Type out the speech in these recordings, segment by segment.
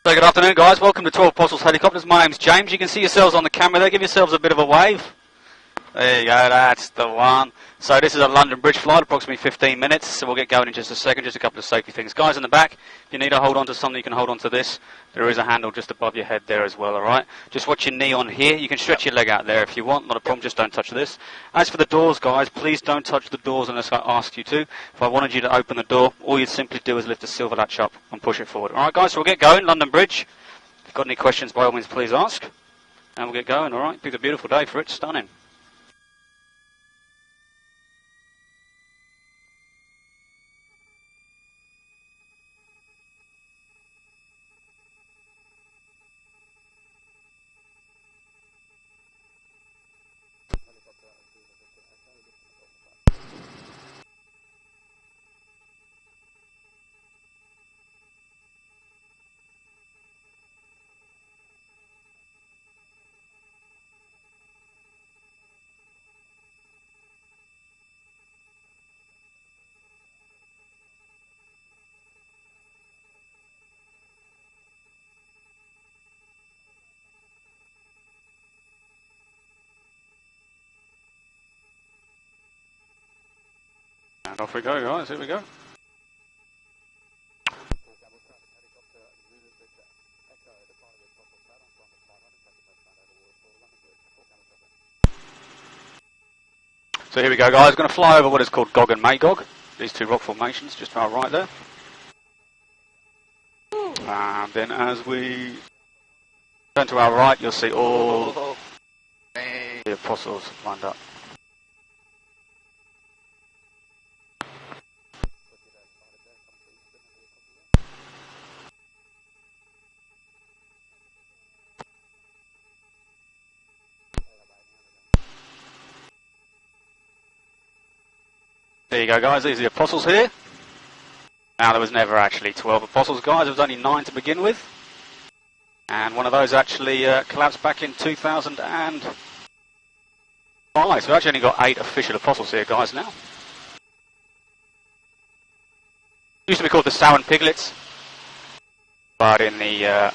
So good afternoon guys, welcome to 12 Apostles Helicopters. My name's James. You can see yourselves on the camera there, give yourselves a bit of a wave. There you go, that's the one. So this is a London Bridge flight, approximately 15 minutes, so we'll get going in just a second, just a couple of safety things. Guys in the back, if you need to hold on to something, you can hold on to this. There is a handle just above your head there as well, alright? Just watch your knee on here, you can stretch your leg out there if you want, not a problem, just don't touch this. As for the doors guys, please don't touch the doors unless I ask you to. If I wanted you to open the door, all you'd simply do is lift the silver latch up and push it forward. Alright guys, so we'll get going, London Bridge. If you've got any questions, by all means please ask. And we'll get going, alright? Picked a beautiful day for it, stunning. And off we go guys, here we go. So here we go guys, going to fly over what is called Gog and Magog, these two rock formations just to our right there. And then as we turn to our right, you'll see all the apostles lined up. There you go guys, these are the apostles here. Now there was never actually 12 apostles guys, there was only 9 to begin with. And one of those actually collapsed back in 2005. So we've actually only got 8 official apostles here guys now. Used to be called the Sow and Piglets. But in the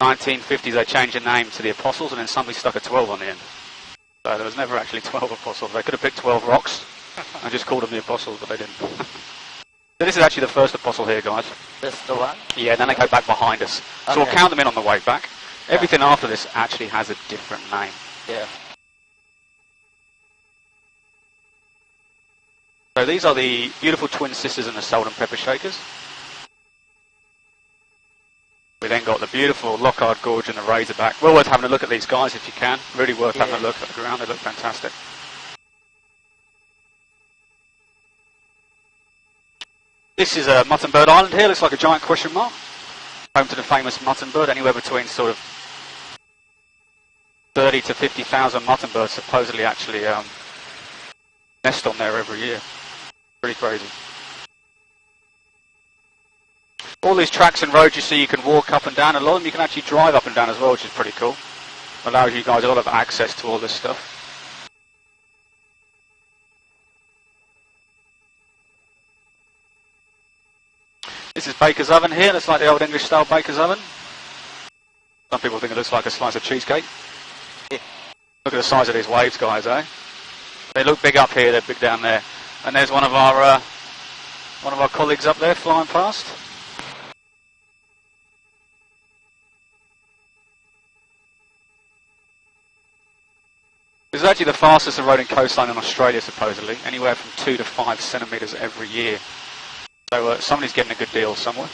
1950s they changed the name to the apostles and then somebody stuck a 12 on the end. So there was never actually 12 apostles. They could have picked 12 rocks and just called them the apostles, but they didn't. So this is actually the first apostle here, guys. This the one? Yeah, and then they go back behind us. So Okay. we'll count them in on the way back. Everything after this actually has a different name. Yeah. So these are the beautiful twin sisters and the salt and pepper shakers. We then got the beautiful Lockhart Gorge and the Razorback. Well worth having a look at these guys if you can. Really worth having a look at the ground. They look fantastic. This is a Mutton Bird Island here. Looks like a giant question mark. Home to the famous mutton bird. Anywhere between sort of 30 to 50,000 mutton birds supposedly actually nest on there every year. Pretty crazy. All these tracks and roads you see you can walk up and down. A lot of them you can actually drive up and down as well, which is pretty cool. Allows you guys a lot of access to all this stuff. This is Baker's Oven here. Looks like the old English style Baker's Oven. Some people think it looks like a slice of cheesecake. Look at the size of these waves, guys, eh? They look big up here, they're big down there. And there's one of our colleagues up there flying past. This is actually the fastest eroding coastline in Australia, supposedly. Anywhere from 2 to 5 centimetres every year. So somebody's getting a good deal somewhere.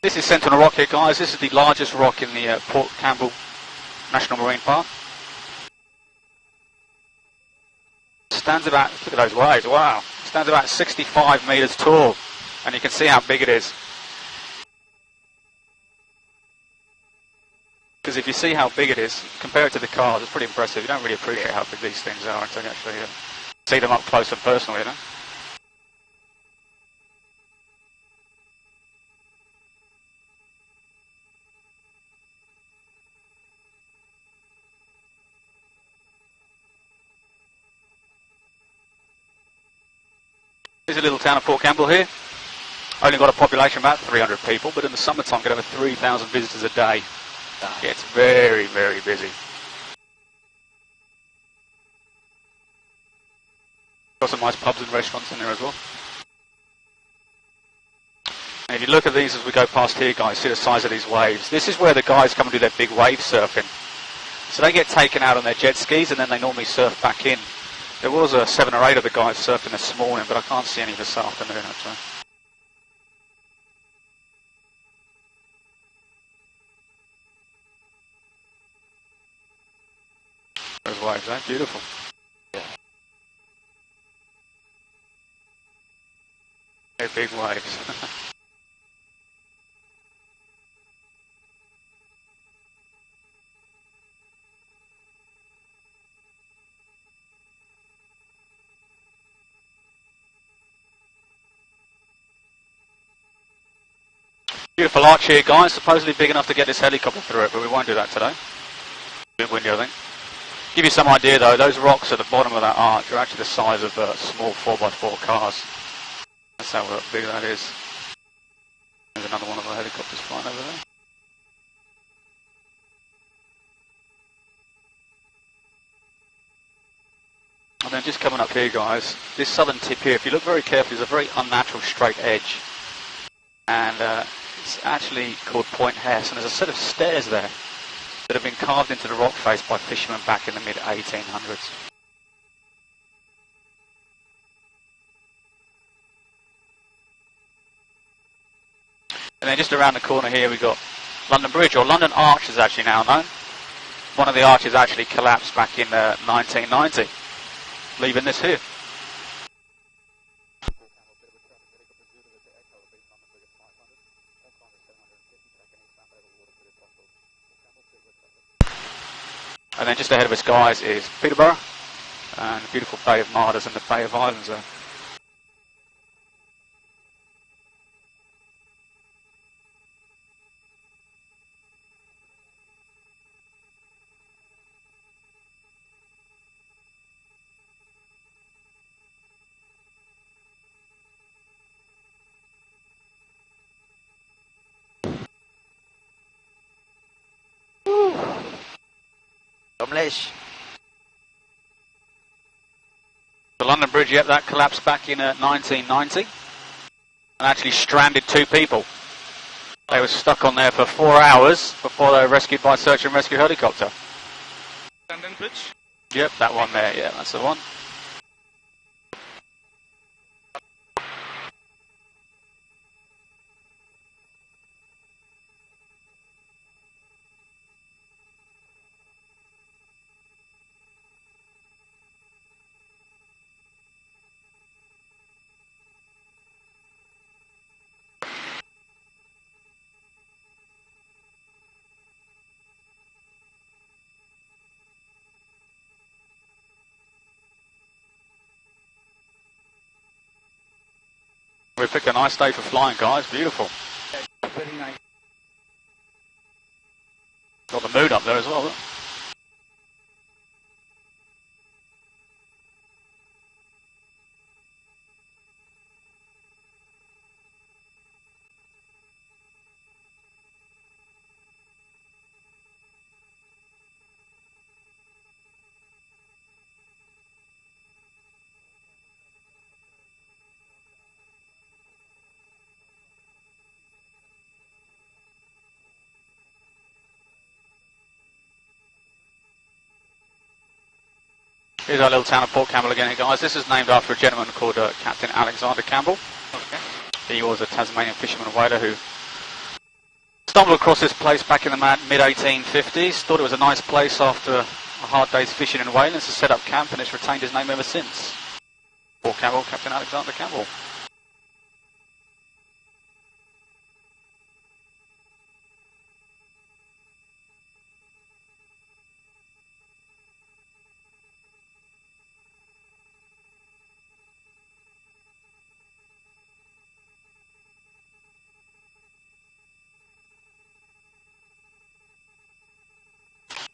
This is Sentinel Rock here, guys. This is the largest rock in the Port Campbell National Marine Park. Stands about, look at those waves, wow. Stands about 65 metres tall. And you can see how big it is. Because if you see how big it is, compare it to the cars, it's pretty impressive. You don't really appreciate how big these things are until you actually see them up close and personal, you know. There's a little town of Port Campbell here. Only got a population of about 300 people, but in the summertime get over 3,000 visitors a day. Yeah, it's very, very busy. Got some nice pubs and restaurants in there as well. And if you look at these as we go past here, guys, see the size of these waves. This is where the guys come and do their big wave surfing. So they get taken out on their jet skis and then they normally surf back in. There was 7 or 8 of the guys surfing this morning, but I can't see any this afternoon actually. Those waves, eh? Beautiful. They're big waves. Beautiful arch here, guys. Supposedly big enough to get this helicopter through it, but we won't do that today. A bit windy, I think. Give you some idea, though, those rocks at the bottom of that arch are actually the size of small 4x4 cars. That's how big that is. There's another one of the helicopters flying over there. And then just coming up here, guys, this southern tip here, if you look very carefully, there's a very unnatural straight edge. And it's actually called Point Hess, and there's a set of stairs there that have been carved into the rock face by fishermen back in the mid-1800s. And then just around the corner here we've got London Bridge, or London Arch is actually now known. One of the arches actually collapsed back in 1990, leaving this here. And then just ahead of us, guys, is Peterborough and the beautiful Bay of Martyrs and the Bay of Islands there. The London Bridge, yep, that collapsed back in 1990 and actually stranded 2 people. They were stuck on there for 4 hours before they were rescued by a search and rescue helicopter. London Bridge? Yep, that one there, yeah, that's the one. We picked a nice day for flying, guys. Beautiful. Very nice. Got the mood up there as well. Here's our little town of Port Campbell again, guys. This is named after a gentleman called Captain Alexander Campbell. Okay. He was a Tasmanian fisherman and whaler who stumbled across this place back in the mid-1850s, thought it was a nice place after a hard day's fishing and whaling, so set up camp, and it's retained his name ever since. Port Campbell, Captain Alexander Campbell.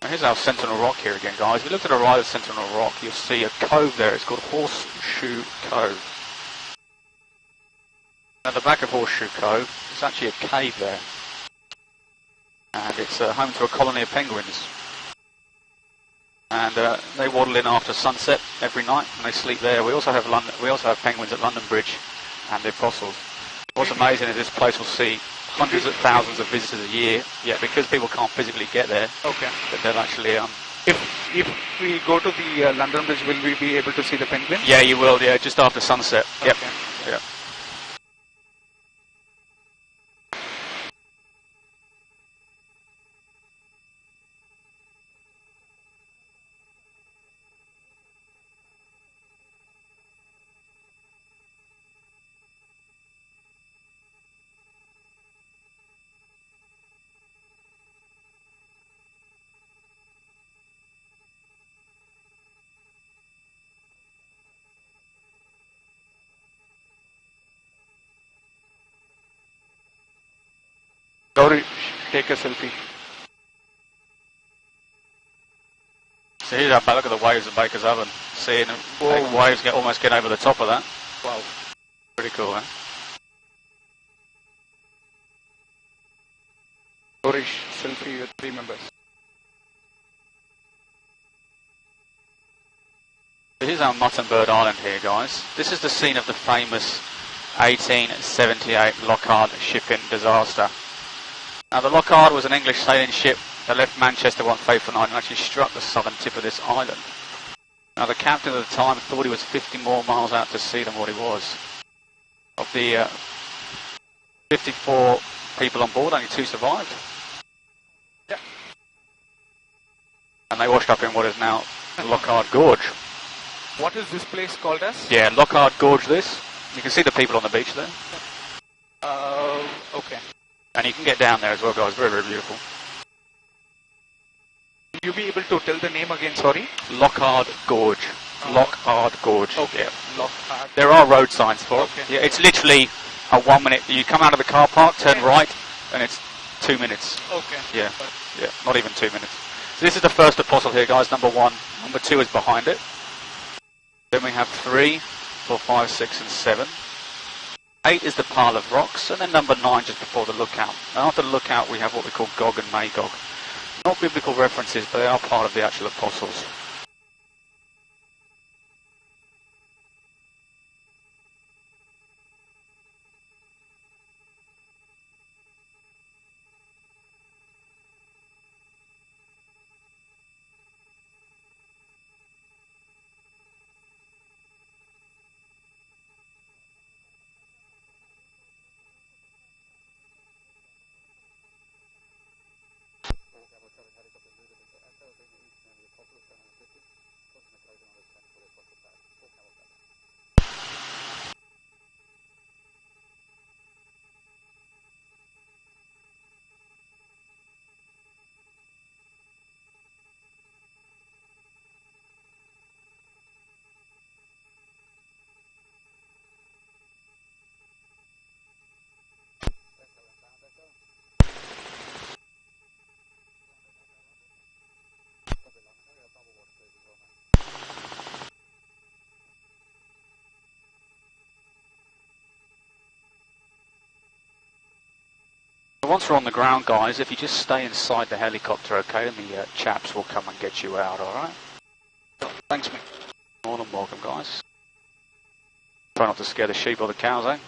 Here's our Sentinel Rock here again, guys. If you look to the right of Sentinel Rock, you'll see a cove there. It's called Horseshoe Cove. At the back of Horseshoe Cove, there's actually a cave there. And it's home to a colony of penguins. And they waddle in after sunset every night, and they sleep there. We also have penguins at London Bridge and the fossils. What's amazing is this place will see hundreds of thousands of visitors a year. Yeah, because people can't physically get there. Okay. But they'll actually. If we go to the London Bridge, will we be able to see the penguins? Yeah, you will. Yeah, just after sunset. Yep. Okay. Yeah. Gauri, take a selfie. So here's our look at the waves of Baker's Oven. Seeing waves almost get over the top of that. Wow. Pretty cool, eh? Gauri, selfie with 3 members. Here's our Mutton Bird Island here, guys. This is the scene of the famous 1878 Lockhart shipping disaster. Now, the Lockhart was an English sailing ship that left Manchester one fateful night and actually struck the southern tip of this island. Now, the captain at the time thought he was 50 more miles out to sea than what he was. Of the 54 people on board, only 2 survived. Yeah. And they washed up in what is now Lockhart Gorge. What is this place called as? Yeah, Lockhart Gorge this. You can see the people on the beach there. Okay. And you can get down there as well, guys. Very, very beautiful. Will you be able to tell the name again, sorry? Lockhart Gorge. Lockhart Gorge. Okay. Yeah. Lockhart. There are road signs for Okay. it. Yeah, it's literally a 1 minute. You come out of the car park, turn right, and it's 2 minutes. Okay. Yeah, yeah, not even 2 minutes. So this is the first apostle here, guys, number 1. Number 2 is behind it. Then we have 3, 4, 5, 6, and 7. 8 is the pile of rocks, and then number 9 just before the lookout. And after the lookout, we have what we call Gog and Magog. Not biblical references, but they are part of the actual apostles. Once we're on the ground, guys, if you just stay inside the helicopter, okay, and the chaps will come and get you out, alright? Thanks, mate. More than welcome, guys. Try not to scare the sheep or the cows, eh?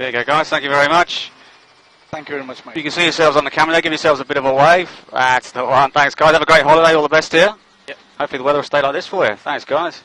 There you go, guys. Thank you very much. Thank you very much, Mike. You can see yourselves on the camera there. Give yourselves a bit of a wave. That's the one. Thanks, guys. Have a great holiday. All the best here. Yep. Hopefully the weather will stay like this for you. Thanks, guys.